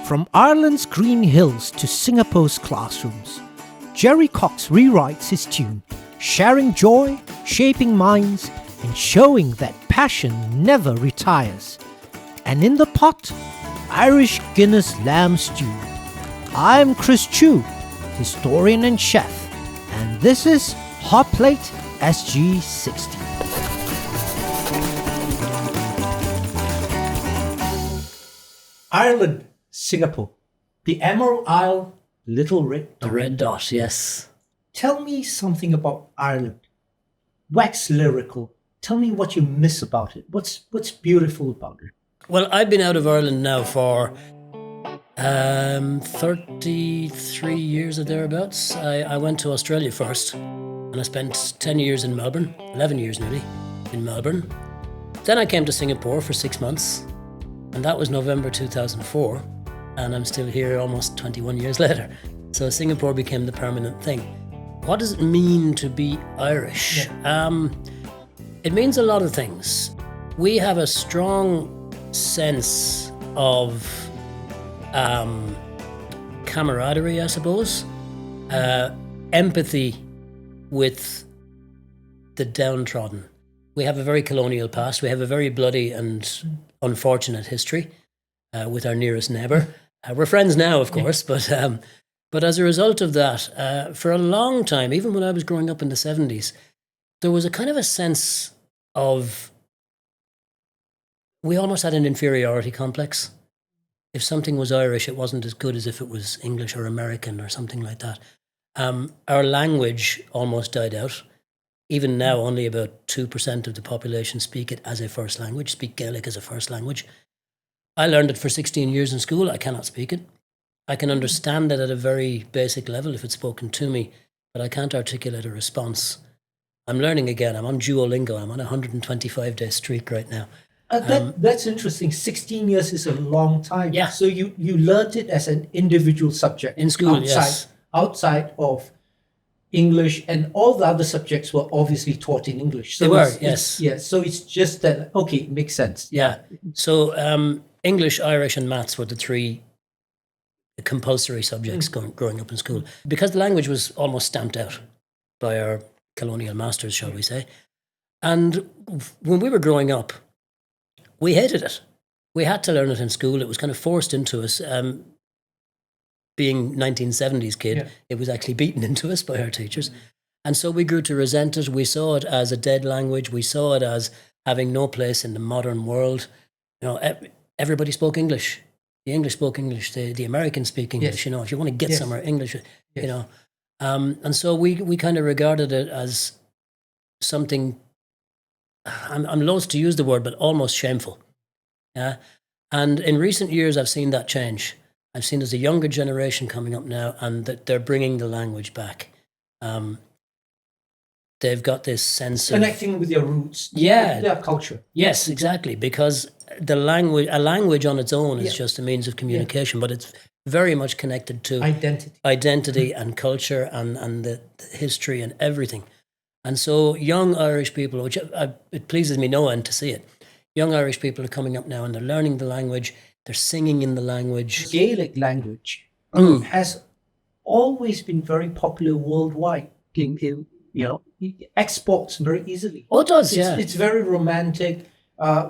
From Ireland's green hills to Singapore's classrooms, Gerry Cox rewrites his tune, sharing joy, shaping minds, and showing that passion never retires. And in the pot, Irish Guinness Lamb Stew. I'm Chris Choo, historian and chef, and this is Hot Plate SG60. Ireland, Singapore, the Emerald Isle, Little Red Dot. The red dot, yes. Tell me something about Ireland. Wax lyrical. Tell me what you miss about it. What's beautiful about it? Well, I've been out of Ireland now for 33 years or thereabouts. I went to Australia first, and I spent 10 years in Melbourne, 11 years nearly in Melbourne. Then I came to Singapore for 6 months, and that was November 2004, and I'm still here almost 21 years later. So Singapore became the permanent thing. What does it mean to be Irish? It means a lot of things. We have a strong sense of camaraderie, I suppose, empathy with the downtrodden. We have a very colonial past. We have a very bloody and unfortunate history with our nearest neighbour. We're friends now, of course, but as a result of that, for a long time, even when I was growing up in the 70s, there was a kind of a sense of, we almost had an inferiority complex. If something was Irish, it wasn't as good as if it was English or American or something like that. Our language almost died out. Even now, only about 2% of the population speak it as a first language, speak Gaelic as a first language. I learned it for 16 years in school. I cannot speak it. I can understand it at a very basic level if it's spoken to me, but I can't articulate a response. I'm learning again. I'm on Duolingo. I'm on a 125-day streak right now. That's interesting. 16 years is a long time. Yeah. So you learned it as an individual subject. In school, yes. Outside of English, and all the other subjects were obviously taught in English. So they were, yes. So it's just that, okay, it makes sense. Yeah. So English, Irish and maths were the three compulsory subjects growing up in school, because the language was almost stamped out by our colonial masters, shall we say. And when we were growing up, we hated it. We had to learn it in school. It was kind of forced into us. Being 1970s kid, It was actually beaten into us by our teachers. And so we grew to resent it. We saw it as a dead language. We saw it as having no place in the modern world. You know, everybody spoke English. The English spoke English. The Americans speak English. Yes. You know, if you want to get somewhere, English. Yes. You know, and so we kind of regarded it as something. I'm loath to use the word, but almost shameful. Yeah, and in recent years, I've seen that change. I've seen there's a younger generation coming up now, and that they're bringing the language back. They've got this sense of connecting with their roots, their culture. Yes, exactly, because a language on its own is just a means of communication, but it's very much connected to identity and culture and the history and everything. And so young Irish people, which it pleases me no end to see it, young Irish people are coming up now and they're learning the language. They're singing in the language. Gaelic language has always been very popular worldwide. You know, it exports very easily. Oh, it does, It's very romantic.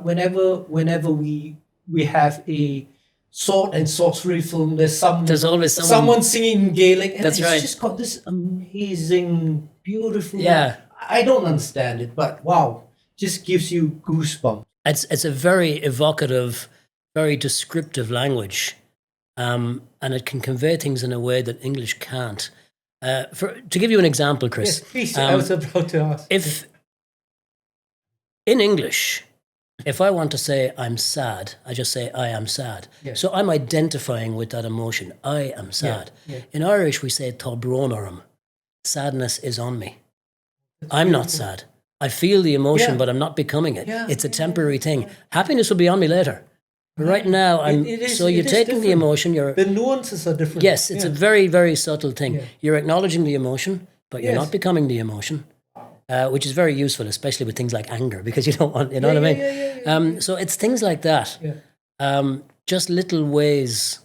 Whenever we have a sword and sorcery film, there's always someone singing in Gaelic. And That's right. It's just got this amazing, beautiful. Yeah. I don't understand it, but wow, just gives you goosebumps. It's a very evocative, very descriptive language, and it can convey things in a way that English can't. To give you an example, Chris. Yes, please. I was about to ask. If in English, if I want to say I'm sad, I just say I am sad. Yes. So I'm identifying with that emotion. I am sad. Yeah. In Irish, we say tá brónaram. Sadness is on me. I'm not sad. I feel the emotion, but I'm not becoming it. Yeah. It's a temporary thing. Happiness will be on me later. But right now, you're taking the emotion. The nuances are different. Yes, it's a very, very subtle thing. Yeah. You're acknowledging the emotion, but you're not becoming the emotion, which is very useful, especially with things like anger, because you don't want, you know what I mean? So it's things like that. Yeah. Just little ways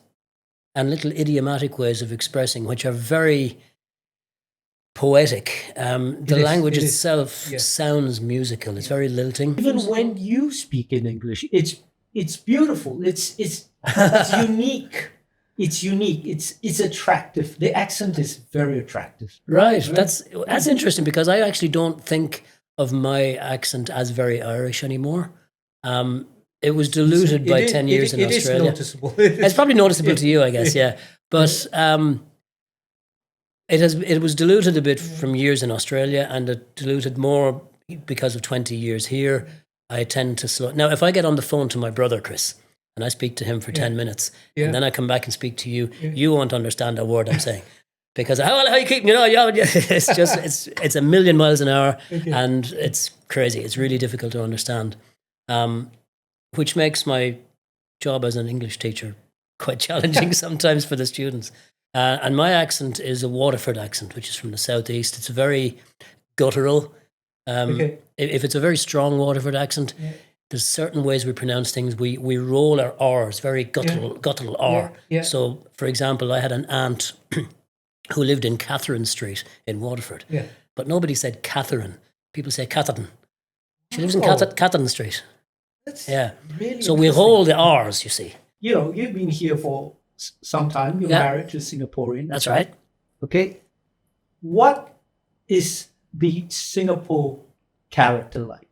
and little idiomatic ways of expressing, which are very poetic. The language itself sounds musical. It's very lilting. Even when you speak in English, it's beautiful. It's unique. It's unique. It's attractive. The accent is very attractive. Right. That's interesting, because I actually don't think of my accent as very Irish anymore. It was diluted by 10 years in Australia. It is noticeable. It's probably noticeable to you, I guess, yeah. But it was diluted a bit from years in Australia, and it diluted more because of 20 years here. I tend to slow. Now, if I get on the phone to my brother, Chris, and I speak to him for 10 minutes, and then I come back and speak to you, you won't understand a word I'm saying. Because how you keeping, it's just, it's a million miles an hour, and it's crazy. It's really difficult to understand, which makes my job as an English teacher quite challenging sometimes for the students. And my accent is a Waterford accent, which is from the southeast. It's very guttural. If it's a very strong Waterford accent, there's certain ways we pronounce things. We roll our R's, very guttural R. So, for example, I had an aunt who lived in Catherine Street in Waterford, but nobody said Catherine. People say Catherine. She lives in Catherine Street. That's really so we hold the R's, you see. You've been here for some time. You're married to a Singaporean. That's right. Okay. What is the Singapore character like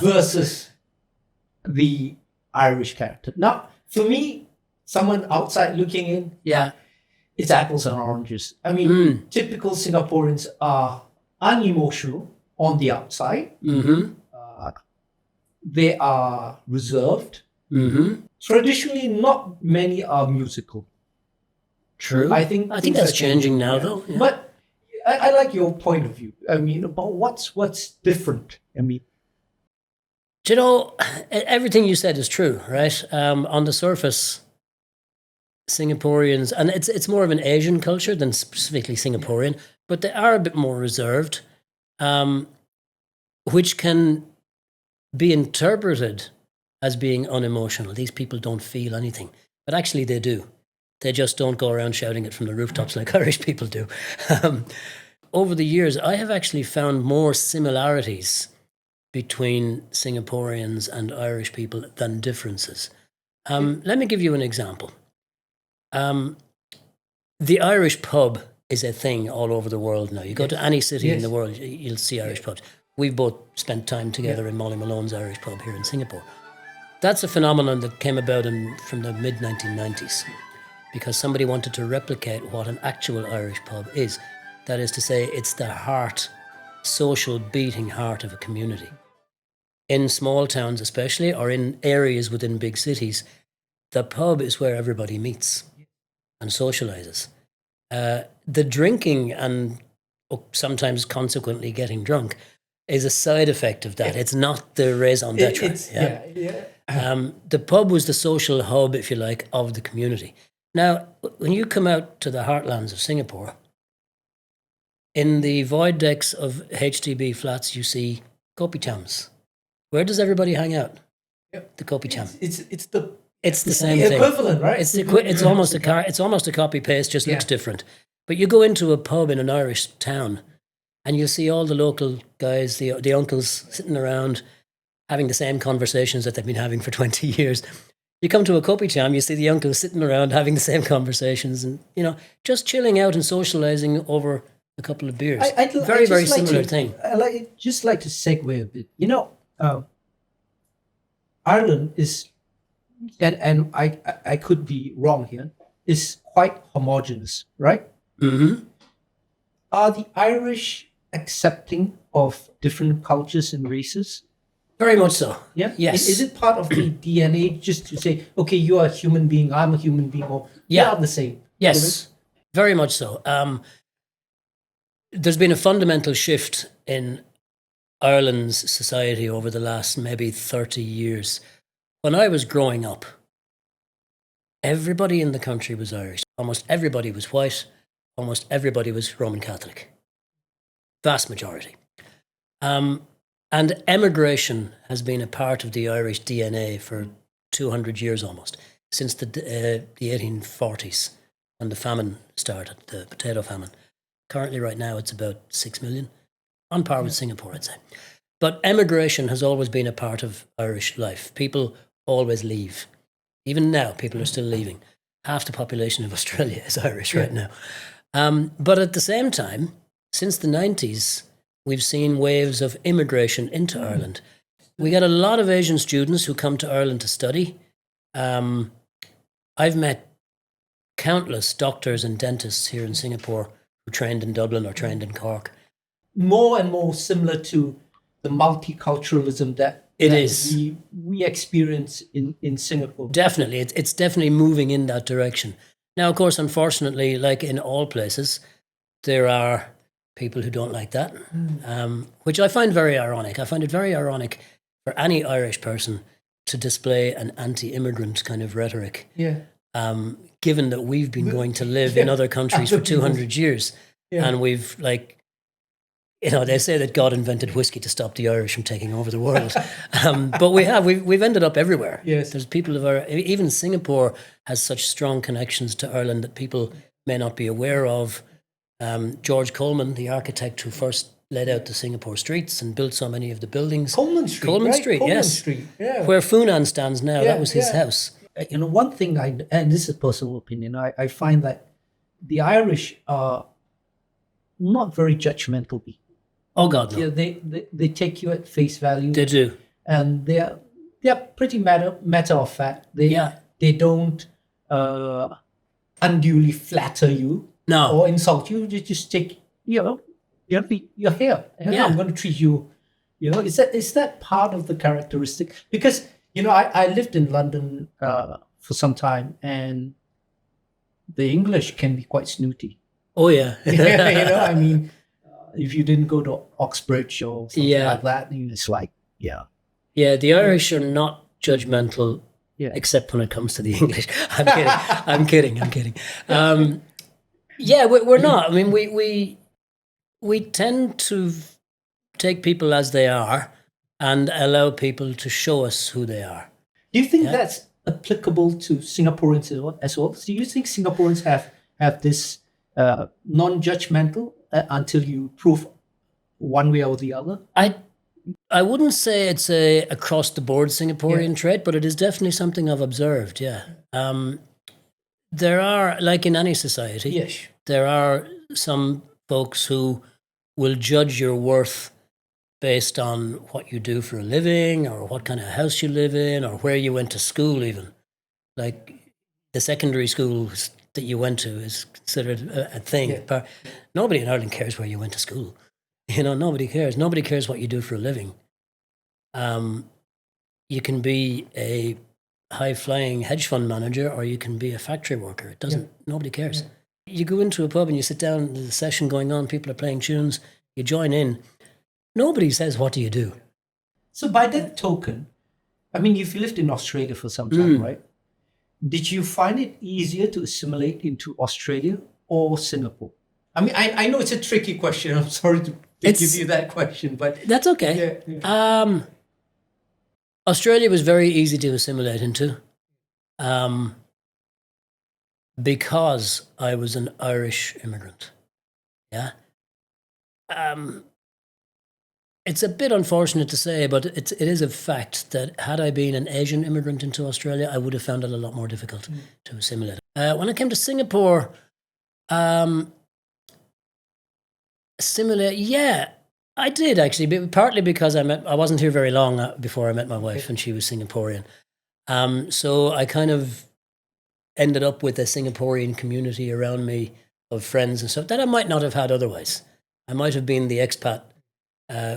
versus the Irish character? Now, for me, someone outside looking in, it's apples and oranges. I mean, typical Singaporeans are unemotional on the outside. They are reserved. Traditionally, not many are musical. True. I think that's changing now, though. Yeah. But I like your point of view. I mean, about what's different. I mean, everything you said is true, right? On the surface, Singaporeans, and it's more of an Asian culture than specifically Singaporean, but they are a bit more reserved, which can be interpreted as being unemotional. These people don't feel anything, but actually they do. They just don't go around shouting it from the rooftops like Irish people do. Over the years, I have actually found more similarities between Singaporeans and Irish people than differences. Let me give you an example. The Irish pub is a thing all over the world now. You go to any city in the world, you'll see Irish pubs. We've both spent time together in Malone's Irish pub here in Singapore. That's a phenomenon that came about from the mid-1990s because somebody wanted to replicate what an actual Irish pub is. That is to say, it's the social beating heart of a community. In small towns especially, or in areas within big cities, the pub is where everybody meets and socialises. The drinking and sometimes consequently getting drunk is a side effect of that. It's not the raison d'etre. The pub was the social hub, if you like, of the community. Now, when you come out to the heartlands of Singapore, in the void decks of HDB flats, you see kopitiams. Where does everybody hang out? The kopitiam. It's the same thing. Equivalent, right? It's almost a copy paste, just looks different. But you go into a pub in an Irish town, and you'll see all the local guys, the uncles sitting around having the same conversations that they've been having for 20 years. You come to a kopitiam, you see the uncles sitting around having the same conversations and, just chilling out and socialising over a couple of beers. Very similar thing. Just like to segue a bit. Ireland is, and I could be wrong here, is quite homogenous, right? Are the Irish accepting of different cultures and races? Very much so. Yeah? Yes. Is it part of the DNA just to say, okay, you are a human being, I'm a human being, or we are the same? Yes, very much so. There's been a fundamental shift in Ireland's society over the last maybe 30 years. When I was growing up, everybody in the country was Irish. Almost everybody was white. Almost everybody was Roman Catholic. Vast majority. And emigration has been a part of the Irish DNA for 200 years almost. since the 1840s when the famine started, the potato famine. Currently, right now, it's about 6 million, on par with Singapore, I'd say. But emigration has always been a part of Irish life. People always leave. Even now, people are still leaving. Half the population of Australia is Irish right now. But at the same time, since the 90s, we've seen waves of immigration into Ireland. We get a lot of Asian students who come to Ireland to study. I've met countless doctors and dentists here in Singapore who trained in Dublin or trained in Cork. More and more similar to the multiculturalism that we experience in Singapore. Definitely. It's definitely moving in that direction. Now, of course, unfortunately, like in all places, there are people who don't like that, which I find very ironic. I find it very ironic for any Irish person to display an anti-immigrant kind of rhetoric, given that we've been going to live in other countries for 200 years. And we've they say that God invented whiskey to stop the Irish from taking over the world. But we've ended up everywhere. Yes. There's people even Singapore has such strong connections to Ireland that people may not be aware of. George Coleman, the architect who first laid out the Singapore streets and built so many of the buildings. Coleman Street, Coleman right? Street, Coleman yes. Street, yeah. Where Funan stands now, that was his house. One thing, and this is personal opinion, I find that the Irish are not very judgmental people. Oh God, no. Yeah, they take you at face value. They do. And they're pretty matter of fact. They don't unduly flatter you or insult you. They just take, you're here. I'm going to treat you. Is that part of the characteristic? Because I lived in London for some time, and the English can be quite snooty. Oh yeah. I mean, if you didn't go to Oxbridge or something like that, it's like, the Irish are not judgmental, except when it comes to the English. I'm kidding. We're not. I mean, we tend to take people as they are and allow people to show us who they are. Do you think that's applicable to Singaporeans as well? Do you think Singaporeans have this non-judgmental until you prove one way or the other? I wouldn't say it's a across the board Singaporean trait, but it is definitely something I've observed. There are, like in any society, there are some folks who will judge your worth based on what you do for a living, or what kind of house you live in, or where you went to school even. Like the secondary schools that you went to is considered a thing. But nobody in Ireland cares where you went to school. Nobody cares. Nobody cares what you do for a living. You can be a high-flying hedge fund manager, or you can be a factory worker. It doesn't. Nobody cares. You go into a pub and you sit down, there's a session going on, people are playing tunes, you join in. Nobody says, what do you do? So by that token, I mean, you've lived in Australia for some time, right? Did you find it easier to assimilate into Australia or Singapore? I mean, I know it's a tricky question. I'm sorry to give you that question, but... That's okay. Australia was very easy to assimilate into because I was an Irish immigrant. It's a bit unfortunate to say, but it is a fact that had I been an Asian immigrant into Australia, I would have found it a lot more difficult to assimilate. When I came to Singapore, assimilate, I did actually, partly because I wasn't here very long before I met my wife, and she was Singaporean. So I kind of ended up with a Singaporean community around me of friends and stuff that I might not have had otherwise. I might have been the expat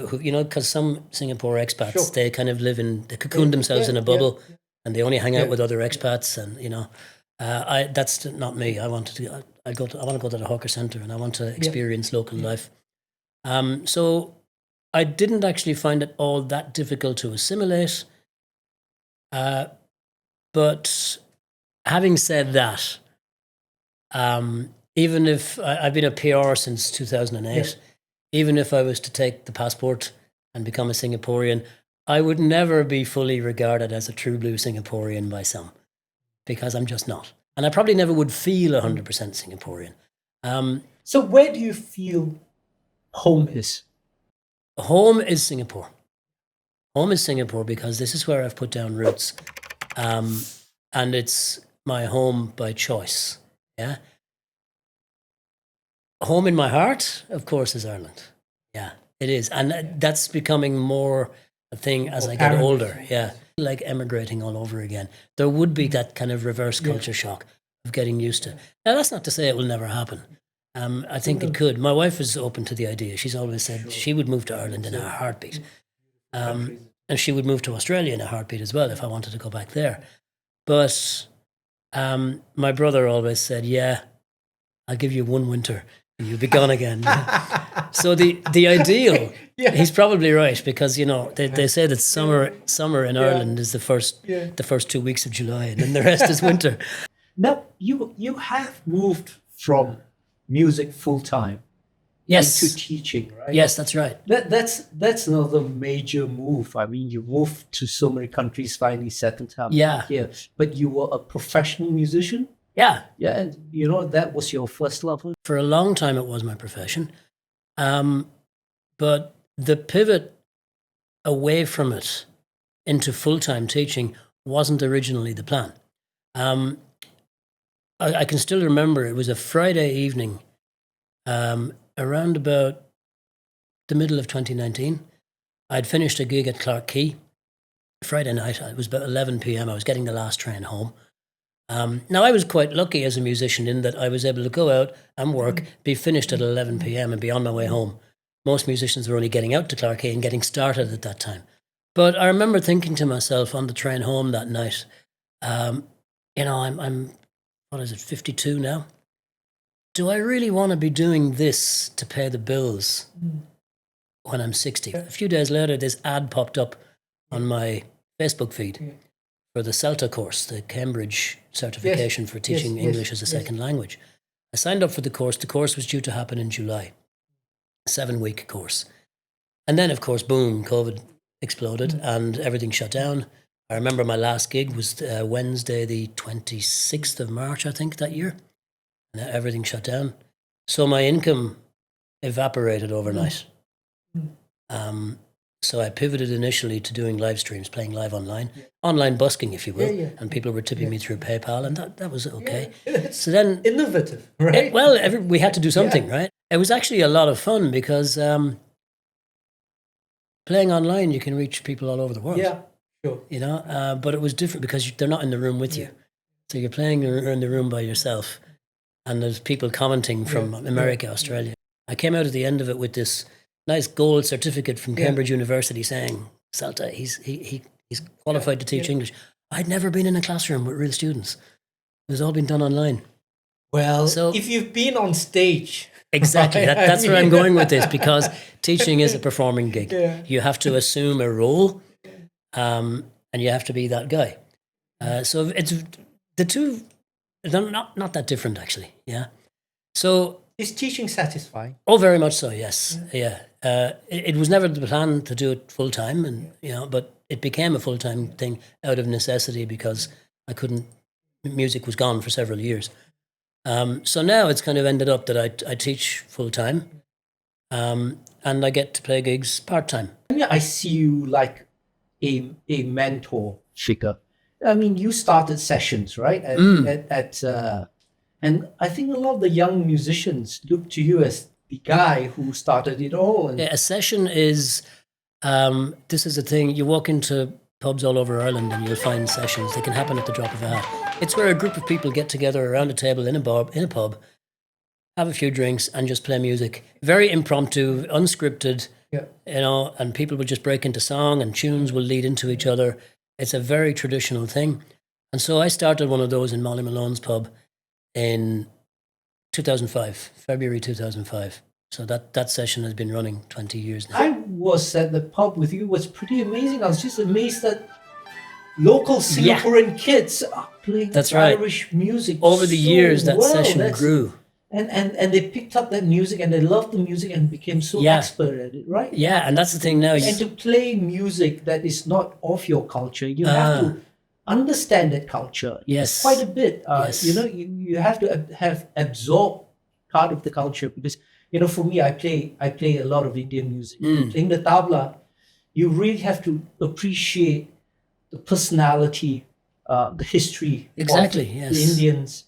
who, because some Singapore expats, they kind of they cocoon themselves in a bubble and they only hang out with other expats, and, that's not me. I want to go to the hawker centre and I want to experience local life. So I didn't actually find it all that difficult to assimilate. But having said that, even if I've been a PR since 2008, even if I was to take the passport and become a Singaporean, I would never be fully regarded as a true blue Singaporean by some, because I'm just not. And I probably never would feel 100% Singaporean. So where do you feel home is? Home is Singapore. Home is Singapore because this is where I've put down roots. And it's my home by choice. Yeah. Home in my heart, of course, is Ireland. Yeah, it is. And that's becoming more a thing as I get older. Yeah. Like emigrating all over again. There would be that kind of reverse culture shock of getting used to. Now, that's not to say it will never happen. I think it could. My wife is open to the idea. She's always said she would move to Ireland in a heartbeat. And she would move to Australia in a heartbeat as well if I wanted to go back there. But my brother always said, yeah, I'll give you one winter and you'll be gone again. So the ideal, he's probably right, because, you know, they say that summer in Ireland is the first 2 weeks of July, and then the rest is winter. Now, you have moved from music full-time into teaching, right? Yes, that's right. That's another major move. I mean, you moved to so many countries, finally settled down here. But you were a professional musician? Yeah. Yeah, and you know, that was your first love? For a long time, it was my profession. But the pivot away from it into full-time teaching wasn't originally the plan. I can still remember it was a Friday evening, around about the middle of 2019. I'd finished a gig at Clark Quay Friday night. It was about 11 p.m. I was getting the last train home. Now, I was quite lucky as a musician in that I was able to go out and work, be finished at 11 p.m. and be on my way home. Most musicians were only getting out to Clark Quay and getting started at that time. But I remember thinking to myself on the train home that night, you know, I'm what is it, 52 now? Do I really want to be doing this to pay the bills when I'm 60? A few days later, this ad popped up on my Facebook feed for the CELTA course, the Cambridge certification for teaching English as a second language. I signed up for the course. The course was due to happen in July, a 7-week course. And then, of course, boom, COVID exploded and everything shut down. I remember my last gig was Wednesday, the 26th of March, I think, that year. And everything shut down. So my income evaporated overnight. So I pivoted initially to doing live streams, playing live online, online busking, if you will. And people were tipping me through PayPal, and that was okay. So then, innovative, right? We had to do something, right? It was actually a lot of fun because playing online, you can reach people all over the world. Yeah, sure. You know, but it was different because they're not in the room with you. So you're playing in the room by yourself, and there's people commenting from America, Australia. I came out at the end of it with this nice gold certificate from Cambridge University saying, CELTA, he's qualified to teach English. I'd never been in a classroom with real students. It was all been done online. Well, so, if you've been on stage... Exactly. That's where I'm going with this, because teaching is a performing gig. You have to assume a role, and you have to be that guy. So it's the two, they're not that different, actually. Yeah. So... Is teaching satisfying? Oh, very much so, yes. Yeah. It was never the plan to do it full time, and but it became a full time thing out of necessity because music was gone for several years. So now it's kind of ended up that I teach full time, and I get to play gigs part time. I see you like a mentor figure. I mean, you started sessions, right? And I think a lot of the young musicians look to you as the guy who started it all. A session is, this is a thing, you walk into pubs all over Ireland and you'll find sessions. They can happen at the drop of a hat. It's where a group of people get together around a table in a pub, have a few drinks and just play music. Very impromptu, unscripted, and people will just break into song and tunes will lead into each other. It's a very traditional thing. And so I started one of those in Malone's pub in 2005, February 2005. So that session has been running 20 years now. I was at the pub with you. It was pretty amazing. I was just amazed that local Singaporean kids are playing Irish music. Over the years, that session grew. And they picked up that music and they loved the music and became so expert at it, right? Yeah, and that's the thing now. And to play music that is not of your culture, you have to understand that culture. Yes. Quite a bit. Yes. You have to have absorbed part of the culture because, for me, I play a lot of Indian music. Playing the tabla, you really have to appreciate the personality, the history Exactly, of yes. the Indians.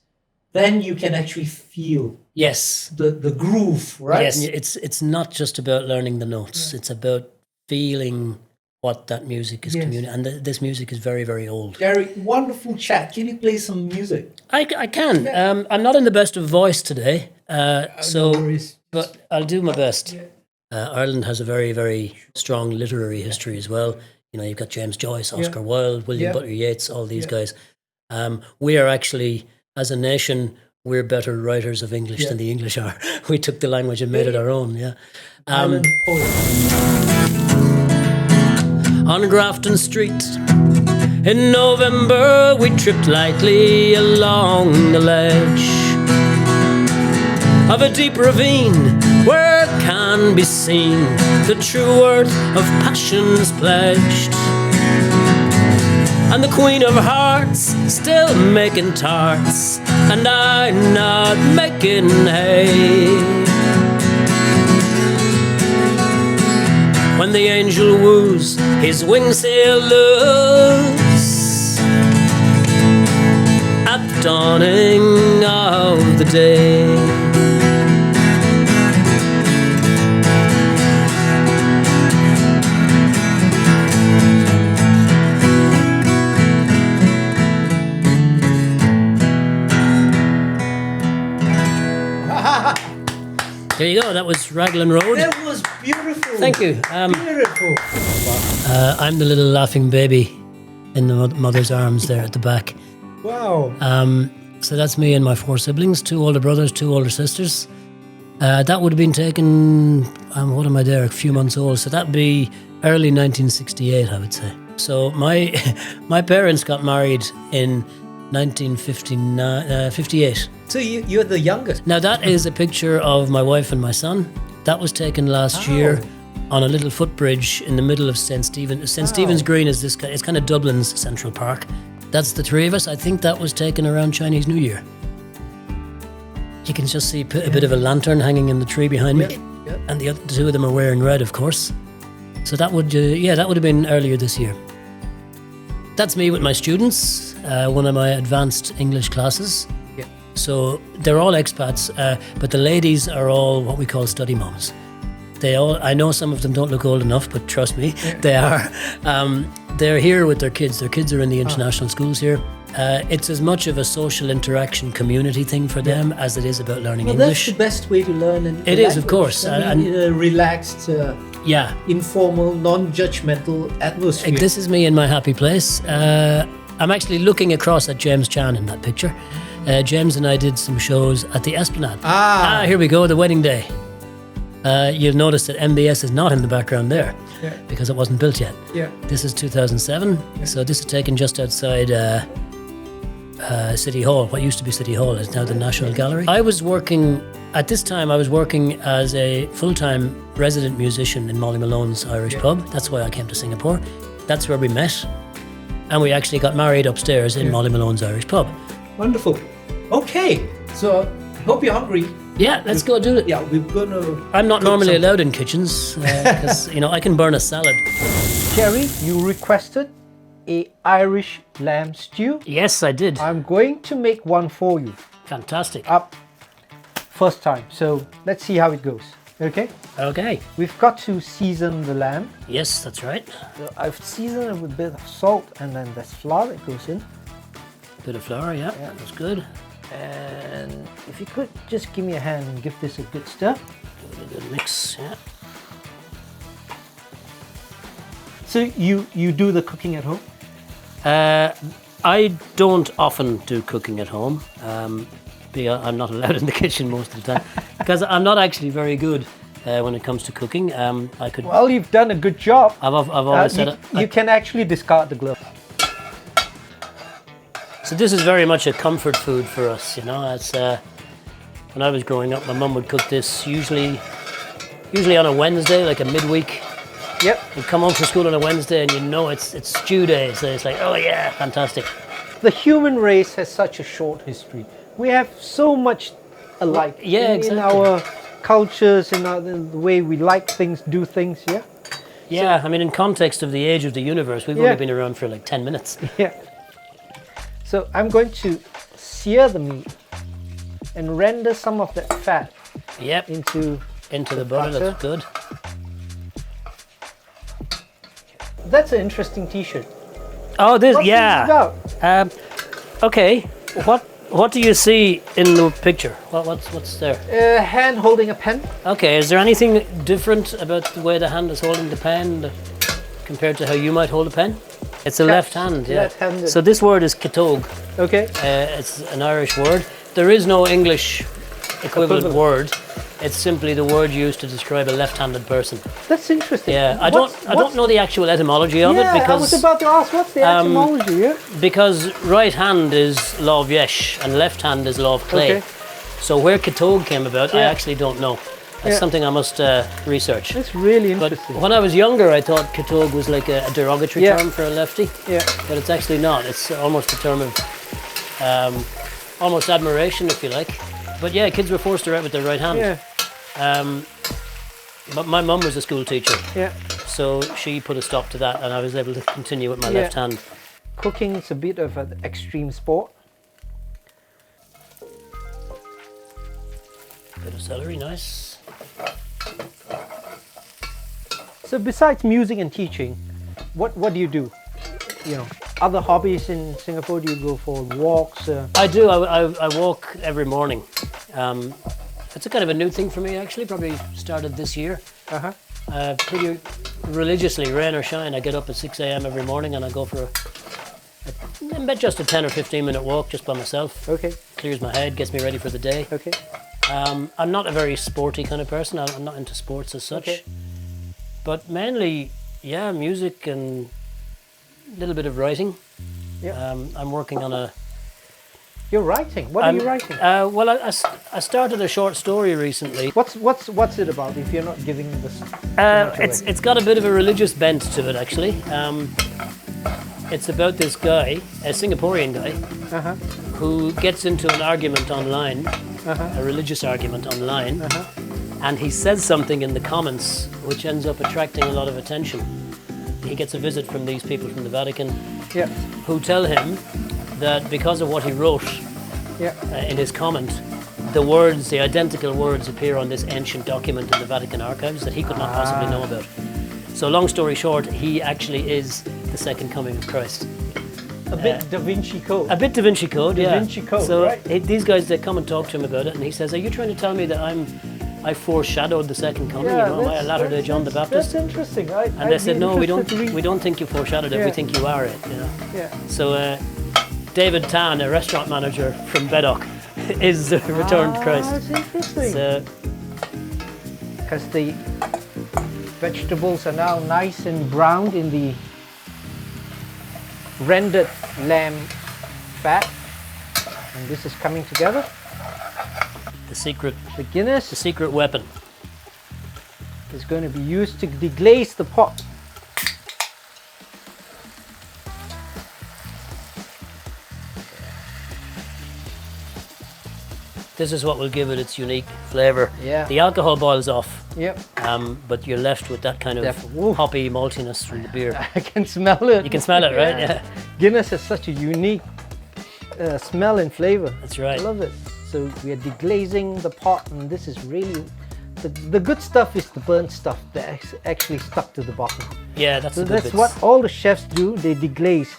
Then you can actually feel Yes. the groove, right? Yes, it's not just about learning the notes. It's about feeling what that music is communicating. And this music is very, very old. Gerry, wonderful chat. Can you play some music? I can. I'm not in the best of voice today, No worries. but I'll do my best. Ireland has a very, very strong literary history as well. You've got James Joyce, Oscar Wilde, William Butler Yeats, all these guys. We are actually, as a nation, we're better writers of English than the English are. We took the language and made it our own, Island poet. On Grafton Street, in November, we tripped lightly along the ledge of a deep ravine where can be seen the true worth of passions pledged. And the Queen of Hearts still making tarts, and I not making hay. When the angel woos, his wings sail loose at the dawning of the day. There you go. That was Raglan Road. That was beautiful. Thank you. Beautiful. I'm the little laughing baby in the mother's arms there at the back. Wow. So that's me and my 4 siblings, 2 older brothers, 2 older sisters. That would have been taken, what am I there, a few months old. So that'd be early 1968, I would say. So my parents got married in 1958. So you're the youngest. Now that is a picture of my wife and my son. That was taken last year on a little footbridge in the middle of St. Stephen. St. Stephen's Green is this. It's kind of Dublin's Central Park. That's the 3 of us. I think that was taken around Chinese New Year. You can just see a bit of a lantern hanging in the tree behind me, and the 2 of them are wearing red, of course. So that would have been earlier this year. That's me with my students. One of my advanced English classes. So they're all expats, but the ladies are all what we call study moms. I know some of them don't look old enough, but trust me, they are. They're here with their kids. Their kids are in the international schools here. It's as much of a social interaction community thing for them as it is about learning English. That's the best way to learn It is, of course. Relaxed, informal, non-judgmental atmosphere. This is me in my happy place. I'm actually looking across at James Chan in that picture. James and I did some shows at the Esplanade. Here we go, the wedding day. You'll notice that MBS is not in the background there because it wasn't built yet. This is 2007, so this is taken just outside City Hall. What used to be City Hall is now the National Gallery. At this time I was working as a full-time resident musician in Molly Malone's Irish pub. That's why I came to Singapore. That's where we met. And we actually got married upstairs in Molly Malone's Irish pub. Wonderful. Okay, so I hope you're hungry. Yeah, let's go do it. Yeah, we're gonna. I'm not normally allowed in kitchens because I can burn a salad. Gerry, you requested a Irish lamb stew. Yes, I did. I'm going to make one for you. Fantastic. First time, so let's see how it goes. Okay? Okay. We've got to season the lamb. Yes, that's right. So I've seasoned it with a bit of salt, and then there's flour that goes in. Bit of flour, yeah, that's good. And if you could just give me a hand and give this a good stir. Give it a good mix, yeah. So you do the cooking at home? I don't often do cooking at home. I'm not allowed in the kitchen most of the time because I'm not actually very good when it comes to cooking. Well, you've done a good job. I've always said you can actually discard the glove. So this is very much a comfort food for us, It's when I was growing up, my mum would cook this usually on a Wednesday, like a midweek Yep. You come home from school on a Wednesday and you know it's stew day, so it's like, oh yeah, fantastic. The human race has such a short history. We have so much alike in our cultures, in the way we like things, do things, yeah? Yeah, I mean, in context of the age of the universe, we've only been around for like 10 minutes. Yeah. So I'm going to sear the meat and render some of that fat into the butter. That's good. That's an interesting T-shirt. Oh, this, What's yeah. this about? Okay, what do you see in the picture? What's there? A hand holding a pen. Okay, is there anything different about the way the hand is holding the pen compared to how you might hold a pen? It's a left hand, yeah. Left-handed. So this word is caitóg. Okay. It's an Irish word. There is no English equivalent word. It's simply the word used to describe a left-handed person. That's interesting. Yeah, I don't know the actual etymology of it because I was about to ask, what's the etymology? Yeah. Because right hand is law of yesh and left hand is law of clay. Okay. So where caitóg came about, I actually don't know. That's something I must research. That's really interesting. But when I was younger, I thought caitóg was like a derogatory term for a lefty. Yeah. But it's actually not. It's almost a term of almost admiration, if you like. But yeah, kids were forced to write with their right hand. Yeah. But my mum was a school teacher. Yeah. So she put a stop to that and I was able to continue with my left hand. Cooking is a bit of an extreme sport. Bit of celery, nice. So besides music and teaching, what do you do? You know, other hobbies in Singapore? Do you go for walks? I do. I walk every morning. It's a kind of a new thing for me, actually. Probably started this year. Pretty religiously, rain or shine. I get up at 6 a.m. every morning and I go for just a 10 or 15 minute walk just by myself. Okay. Clears my head, gets me ready for the day. Okay. I'm not a very sporty kind of person. I'm not into sports as such. Okay. But mainly, music and a little bit of writing. Yeah. I'm working on a... You're writing? What are you writing? Well, I started a short story recently. What's it about, if you're not giving this? It's got a bit of a religious bent to it, actually. It's about this guy, a Singaporean guy, who gets into an argument online, a religious argument online, and he says something in the comments which ends up attracting a lot of attention. He gets a visit from these people from the Vatican who tell him that because of what he wrote in his comment, the identical words appear on this ancient document in the Vatican archives that he could not possibly know about. So long story short, he actually is the second coming of Christ. A bit Da Vinci Code. A bit Da Vinci Code, Da Vinci Code, so right. These guys, they come and talk to him about it, and he says, are you trying to tell me that I foreshadowed the second coming? Am I a latter-day John the Baptist? That's interesting. And they said, no, we don't think you foreshadowed it, we think you are it. You know? So David Tan, a restaurant manager from Bedok, is the returned Christ. That's interesting. Because the vegetables are now nice and browned in the rendered lamb fat, and this is coming together. The secret weapon is going to be used to deglaze the pot. This is what will give it its unique flavour. Yeah. The alcohol boils off. Yep. But you're left with that kind of hoppy maltiness from the beer. I can smell it. You can smell it, right? Yeah. Guinness has such a unique smell and flavour. That's right. I love it. So we are deglazing the pot, and this is really the good stuff is the burnt stuff that actually stuck to the bottom. Yeah, that's so the good that's bits. what all the chefs do. They deglaze.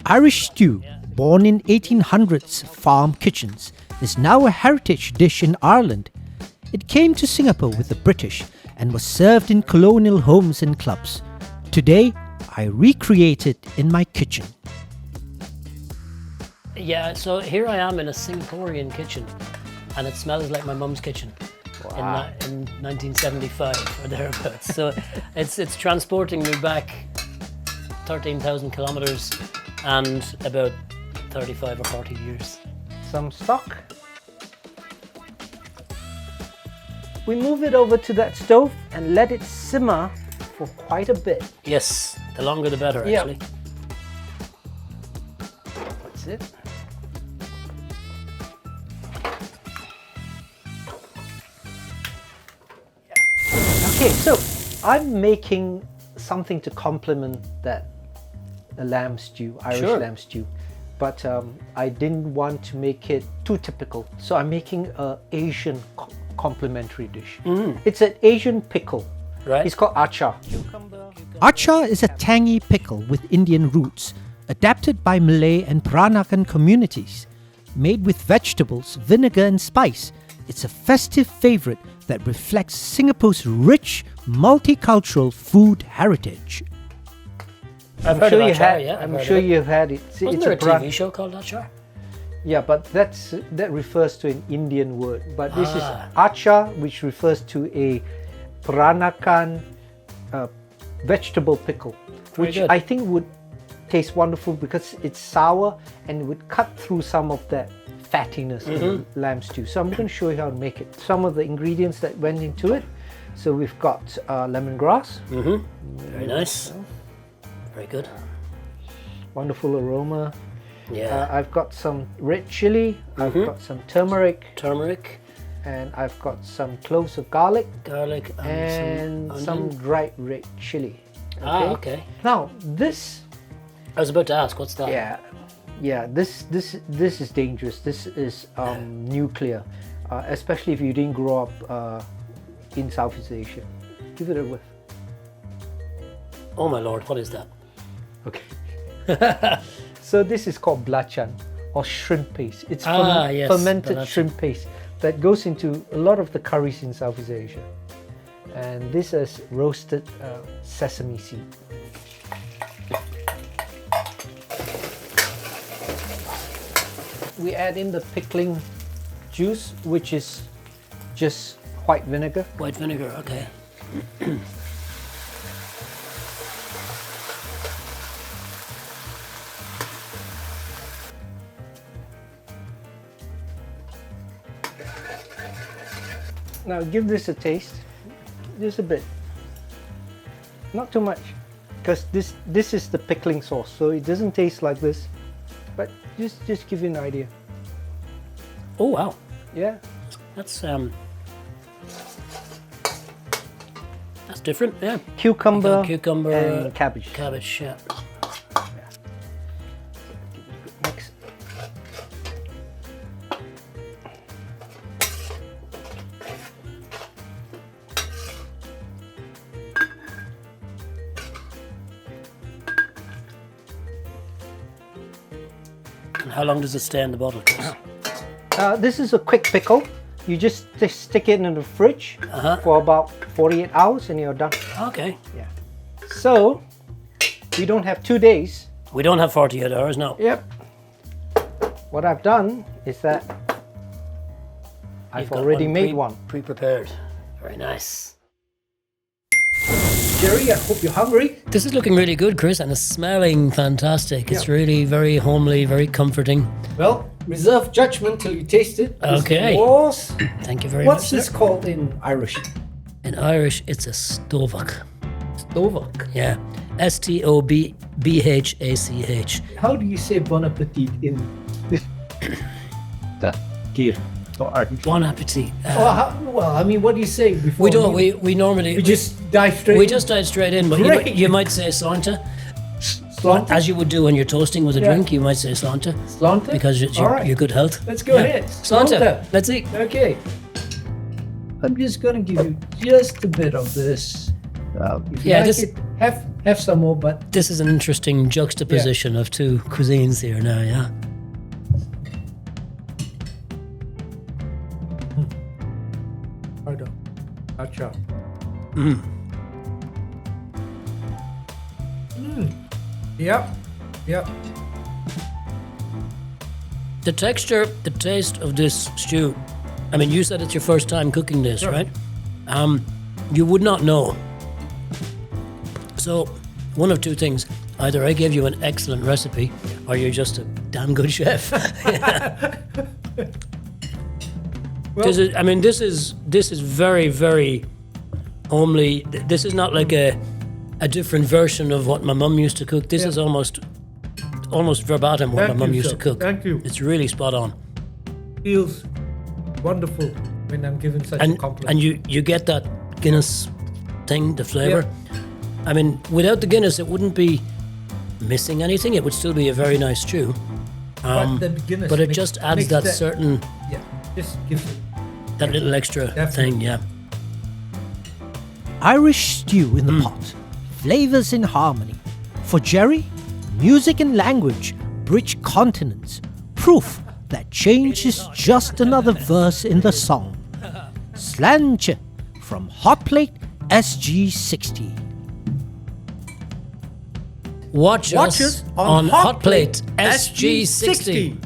Irish stew, born in 1800s farm kitchens, is now a heritage dish in Ireland. It came to Singapore with the British and was served in colonial homes and clubs. Today, I recreate it in my kitchen. Yeah, so here I am in a Singaporean kitchen, and it smells like my mum's kitchen in 1975 or thereabouts. So it's transporting me back 13,000 kilometers and about 35 or 40 years. Some stock. We move it over to that stove and let it simmer for quite a bit. Yes, the longer the better, Yeah. actually. That's it. Okay, so I'm making something to complement that lamb stew, Irish Sure. lamb stew, but I didn't want to make it too typical. So I'm making an Asian complementary dish. It's an Asian pickle. Right. It's called Acar. Acar is a tangy pickle with Indian roots, adapted by Malay and Peranakan communities. Made with vegetables, vinegar and spice, it's a festive favourite that reflects Singapore's rich, multicultural food heritage. I've heard of Acar, yeah. I'm sure you've had it. Wasn't there a TV show called Acar? Yeah, but that refers to an Indian word. But this is Acar, which refers to a Peranakan vegetable pickle, which good. I think would taste wonderful because it's sour and would cut through some of that fattiness in lamb stew. So I'm going to show you how to make it. Some of the ingredients that went into it. So we've got lemongrass. Very nice. Very good. Wonderful aroma. Yeah. I've got some red chili. I've got some turmeric. Turmeric, And I've got some cloves of garlic. garlic, And some onion. dried red chili. Okay. Now this, I was about to ask, what's that? this is dangerous. This is nuclear, especially if you didn't grow up in Southeast Asia. Give it a whiff. Oh my lord, what is that? Okay. So this is called belacan or shrimp paste. It's Yes, fermented belacan. shrimp paste that goes into a lot of the curries in Southeast Asia. And this is roasted sesame seed. We add in the pickling juice, which is just white vinegar. White vinegar, okay. Now give this a taste, just a bit, not too much, because this is the pickling sauce, so it doesn't taste like this, but just give you an idea. Oh wow, Yeah, that's different, yeah. cucumber, Cucumber, and cabbage. Cabbage, yeah. Mix. And how long does it stay in the bottle, Chris? This is a quick pickle. You just stick it in the fridge for about 48 hours and you're done. Okay. Yeah. So, we don't have 2 days. We don't have 48 hours, no. Yep. What I've done is that I've You've got already made one. Pre-prepared. Very nice. Jerry, I hope you're hungry. This is looking really good, Chris, and it's smelling fantastic. It's really very homely, very comforting. Well, reserve judgment till you taste it. Okay. What's Thank you very much. this called in Irish? In Irish, it's a stovach. Stovak. Yeah. S-T-O-B-H-A-C-H. How do you say bon appetit in this? Bon appetit. Well, I mean, what do you say before? We don't. We normally. We just dive straight. We just dive straight in, but Great. you might say slanta. Slanta? As you would do when you're toasting with a Yeah. drink, you might say slanta. Slanta? Because it's All right. your good health. Let's go ahead. Slanta. Let's eat. Okay. I'm just going to give you just a bit of this. If you Yeah, like this- it, have some more, but This is an interesting juxtaposition of two cuisines here now, yeah. pardon. Acha. Yep. Yep. The texture, the taste of this stew. I mean, you said it's your first time cooking this, right? You would not know. So, one of two things. Either I gave you an excellent recipe, or you're just a damn good chef. This is very, very homely. This is not like a a different version of what my mum used to cook. This is almost verbatim what my mum used to cook. Thank you. It's really spot on. Feels wonderful when I'm given such a compliment. And you get that Guinness thing, the flavour. I mean, without the Guinness, it wouldn't be missing anything. It would still be a very nice stew. But it just adds that certain... Yeah, just gives it... That little extra thing, yeah. Irish stew in the pot. Flavours in harmony. For Gerry, music and language bridge continents. Proof that change is just another verse in the song. Slanche from Hotplate SG60. Watch us on Hotplate SG60.